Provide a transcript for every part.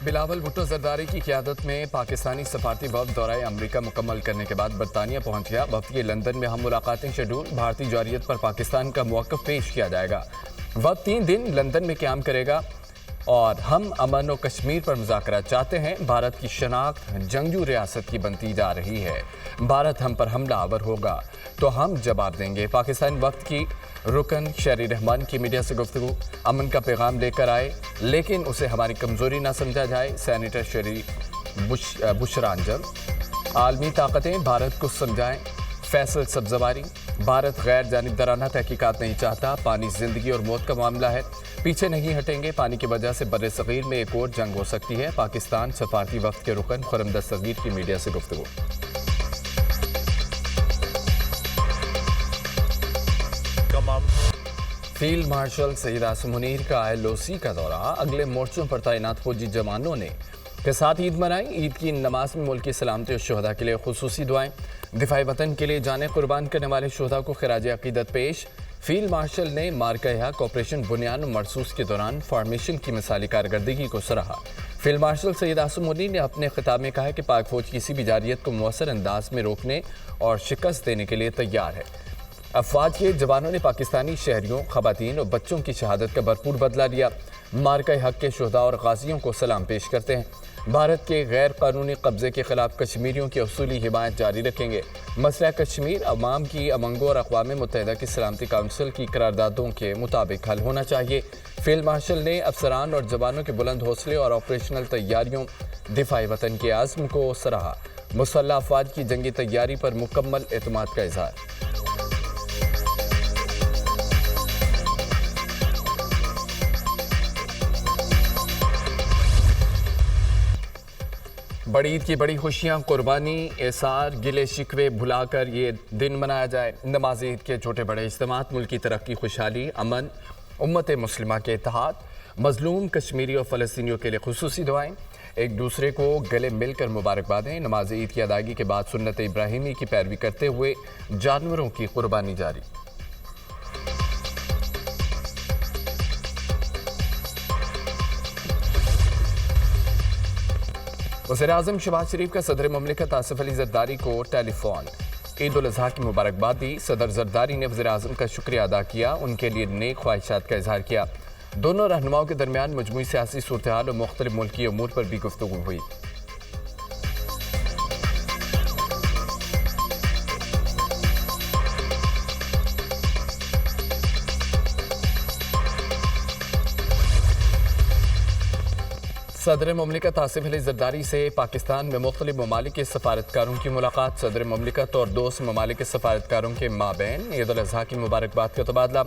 بلاول بھٹو زرداری کی قیادت میں پاکستانی سفارتی وفد دورہ امریکہ مکمل کرنے کے بعد برطانیہ پہنچ گیا۔ وفد کی لندن میں ہم ملاقاتیں شیڈول۔ بھارتی جارحیت پر پاکستان کا موقف پیش کیا جائے گا۔ وفد 3 دن لندن میں قیام کرے گا اور ہم امن و کشمیر پر مذاکرات چاہتے ہیں۔ بھارت کی شناخت جنگجو ریاست کی بنتی جا رہی ہے۔ بھارت ہم پر حملہ آور ہوگا تو ہم جواب دیں گے۔ پاکستانی وفد کی رکن شہری رحمان کی میڈیا سے گفتگو۔ امن کا پیغام لے کر آئے لیکن اسے ہماری کمزوری نہ سمجھا جائے۔ سینیٹر شری بشرانجل۔ عالمی طاقتیں بھارت کو سمجھائیں۔ فیصل سبزواری۔ بھارت غیر جانبدارانہ تحقیقات نہیں چاہتا۔ پانی زندگی اور موت کا معاملہ ہے، پیچھے نہیں ہٹیں گے۔ پانی کی وجہ سے بر صغیر میں ایک اور جنگ ہو سکتی ہے۔ پاکستان سفارتی وفد کے رکن خرم دستگیر کی میڈیا سے گفتگو۔ فیلڈ مارشل سید عاصم منیر کا LOC کا دورہ۔ اگلے مورچوں پر تعینات فوجی جوانوں نے کے ساتھ عید منائی۔ عید کی نماز میں ملک کی سلامتی اور شہداء کے لیے خصوصی دعائیں۔ دفاع وطن کے لیے جانیں قربان کرنے والے شہداء کو خراج عقیدت پیش۔ فیلڈ مارشل نے مارکہ حق آپریشن بنیان و مرصوص کے دوران فارمیشن کی مثالی کارکردگی کو سراہا۔ فیلڈ مارشل سید عاصم منیر نے اپنے خطاب میں کہا کہ پاک فوج کسی بھی جارحیت کو مؤثر انداز میں روکنے اور شکست دینے کے لیے تیار ہے۔ افواج کے جوانوں نے پاکستانی شہریوں، خواتین اور بچوں کی شہادت کا بھرپور بدلہ لیا۔ مارکہ حق کے شہداء اور غازیوں کو سلام پیش کرتے ہیں۔ بھارت کے غیر قانونی قبضے کے خلاف کشمیریوں کی اصولی حمایت جاری رکھیں گے۔ مسئلہ کشمیر عوام کی امنگوں اور اقوام متحدہ کی سلامتی کونسل کی قراردادوں کے مطابق حل ہونا چاہیے۔ فیلڈ مارشل نے افسران اور جوانوں کے بلند حوصلے اور آپریشنل تیاریوں، دفاع وطن کے عزم کو سراہا۔ مسلح افواج کی جنگی تیاری پر مکمل اعتماد کا اظہار۔ بڑی عید کی بڑی خوشیاں، قربانی، احسار، گلے شکوے بھلا کر یہ دن منایا جائے۔ نماز عید کے چھوٹے بڑے اجتماعات ملک کی ترقی، خوشحالی، امن، امت مسلمہ کے اتحاد، مظلوم کشمیری اور فلسطینیوں کے لیے خصوصی دعائیں، ایک دوسرے کو گلے مل کر مبارکبادیں۔ نماز عید کی ادائیگی کے بعد سنت ابراہیمی کی پیروی کرتے ہوئے جانوروں کی قربانی جاری۔ وزیراعظم شہباز شریف کا صدر مملکت آصف علی زرداری کو ٹیلی فون۔ عید الاضحیٰ کی مبارکباد دی۔ صدر زرداری نے وزیراعظم کا شکریہ ادا کیا، ان کے لیے نیک خواہشات کا اظہار کیا۔ دونوں رہنماؤں کے درمیان مجموعی سیاسی صورتحال اور مختلف ملکی امور پر بھی گفتگو ہوئی۔ صدر مملکت آصف علی زرداری سے پاکستان میں مختلف ممالک کے سفارتکاروں کی ملاقات۔ صدر مملکت اور دوست ممالک کے سفارتکاروں کے مابین عید الاضحیٰ کی مبارکباد کا تبادلہ۔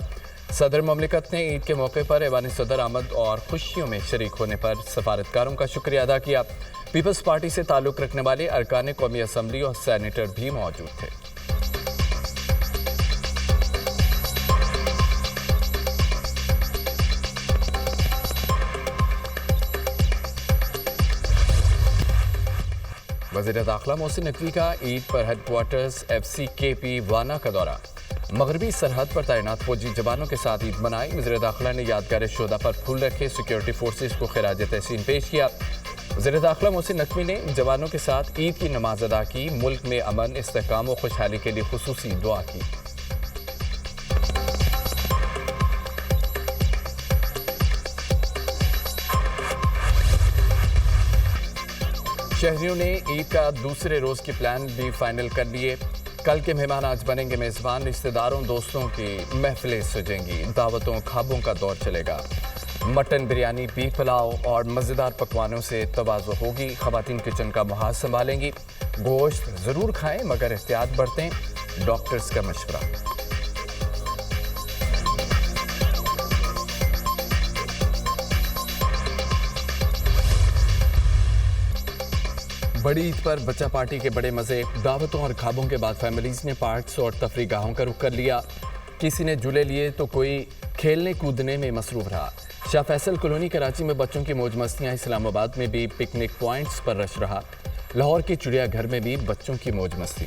صدر مملکت نے عید کے موقع پر ایوان صدر آمد اور خوشیوں میں شریک ہونے پر سفارتکاروں کا شکریہ ادا کیا۔ پیپلز پارٹی سے تعلق رکھنے والے ارکان قومی اسمبلی اور سینیٹر بھی موجود تھے۔ وزیر داخلہ محسن نقوی کا عید پر ہیڈ کوارٹرز FCKP وانا کا دورہ۔ مغربی سرحد پر تعینات فوجی جوانوں کے ساتھ عید منائی۔ وزیر داخلہ نے یادگار شہداء پر پھول رکھے، سیکیورٹی فورسز کو خراج تحسین پیش کیا۔ وزیر داخلہ محسن نقوی نے جوانوں کے ساتھ عید کی نماز ادا کی، ملک میں امن، استحکام و خوشحالی کے لیے خصوصی دعا کی۔ شہریوں نے عید کا دوسرے روز کے پلان بھی فائنل کر لیے۔ کل کے مہمان آج بنیں گے میزبان، رشتہ داروں دوستوں کی محفلیں سجیں گی، دعوتوں کھابوں کا دور چلے گا۔ مٹن بریانی، بیف پلاؤ اور مزیدار پکوانوں سے تواضع ہوگی۔ خواتین کچن کا محاذ سنبھالیں گی۔ گوشت ضرور کھائیں مگر احتیاط برتیں، ڈاکٹرز کا مشورہ۔ بڑی عید پر بچہ پارٹی کے بڑے مزے، دعوتوں اور کھابوں کے بعد فیملیز نے پارکس اور تفریح گاہوں کا رخ کر لیا۔ کسی نے جھولے لیے تو کوئی کھیلنے کودنے میں مصروف رہا۔ شاہ فیصل کالونی کراچی میں بچوں کی موج مستیاں، اسلام آباد میں بھی پکنک پوائنٹس پر رش رہا۔ لاہور کے چڑیا گھر میں بھی بچوں کی موج مستی۔